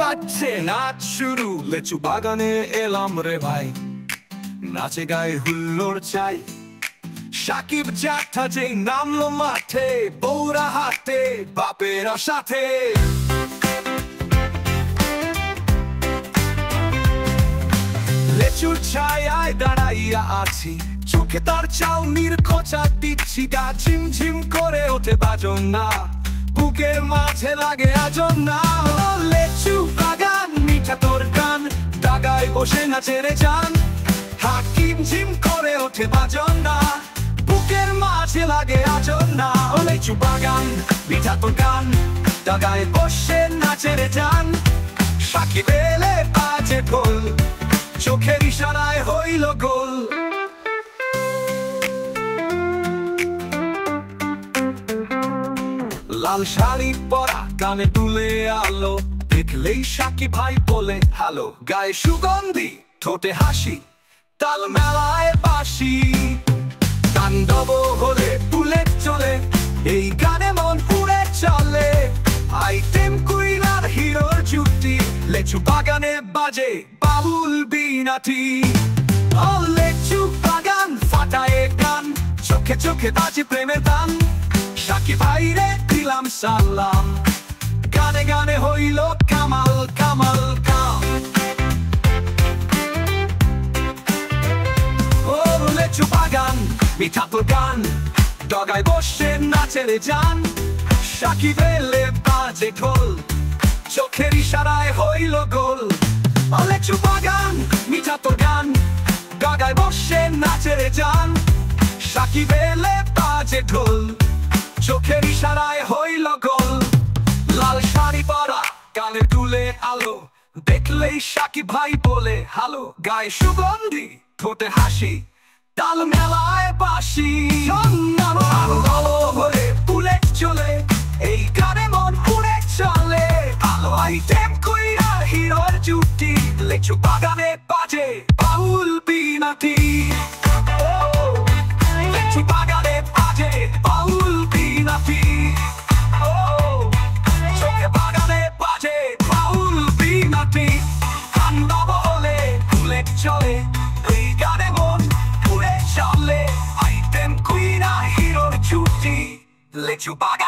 বাজছে নাচ শুরু, লেচু বাগানে এলাম রে ভাই, নাচে গায়ে হুল্লোড় চাই। সাকিব জ্যাঠা যেই নামলো মাঠে, বৌরা হাতে বাপেরা সাথে। লেচুর ছায়ায় দাঁড়াইয়া আছি, চোখে তার চাউনির খোঁচা দিচ্ছি। গা ঝিমঝিম করে ওঠে বাজন না, বুকের মাঝে লাগে আজন না। লেচু বাগান মিঠা তোর গান, ডাগায় বসে নাচে রে জান। হাকিম ঝিম করে ওঠে বাজন না, বুকের মাঝে লাগে আজন না। লেচু বাগান মিঠা তোর গান, ডাগায় বসে নাচে রে জান। সাকিব এলে বাজে ঢোল, চোখের ইশারায় হইল গোল। লাল শাড়ি পরা, কানে তুলে আলো, দেখলেই সাকিব ভাই বলে হ্যালো। গায়ে সুগন্ধি, ঠোঁটে হাসি, তাল মেলায় বাঁশি। তাণ্ডব হলে বুলেট চলে, এই গানে মন উড়ে চলে। আইটেম কুইন আর হিরোর জুটি, লেচু বাগানে বাজে বাউল বিনাটি। ও লেচু বাগান ফাটায় গান, চোখে চোখে বাজে প্রেমের গান। সাকিব ভাইরে দিলাম সালাম, গানে গানে হইল কামাল কামাল কাম। ও লেচু বাগান মিঠা তোর গান, ডগায় বসে নাচে রে জান। সাকিব এলে বাজে ঢোল, চোখের ইশারায় হইল গোল। ও লেচু বাগান মিঠা তোর গান, ডগায় বসে নাচে রে জান। সাকিব এলে বাজে ঢোল, চোখের ইশারায় হইল গোল। লাল শাড়ি পরা, কানে তুলে আলো, দেখলেই সাকিব ভাই বলে হ্যালো। গায়ে সুগন্ধি, ঠোঁটে হাসি, তাল মেলায় বাঁশি। হলে বুলেট চলে, এই গানে মন উড়ে চলে। আলো আইটেম কুইন আর হিরোর জুটি, লেচু বাগানে বাজে বাউল বিনাটি। লেচু বাগানে বাজে বাউল বিনাটি। চোখে বাগানে বাজে বাউল বিনাটি। তাণ্ডব হলে বুলেট চলে, এই গানে মন উড়ে চলে। আইটেম কুইন আর হিরোর জুটি, লেচু বাগানে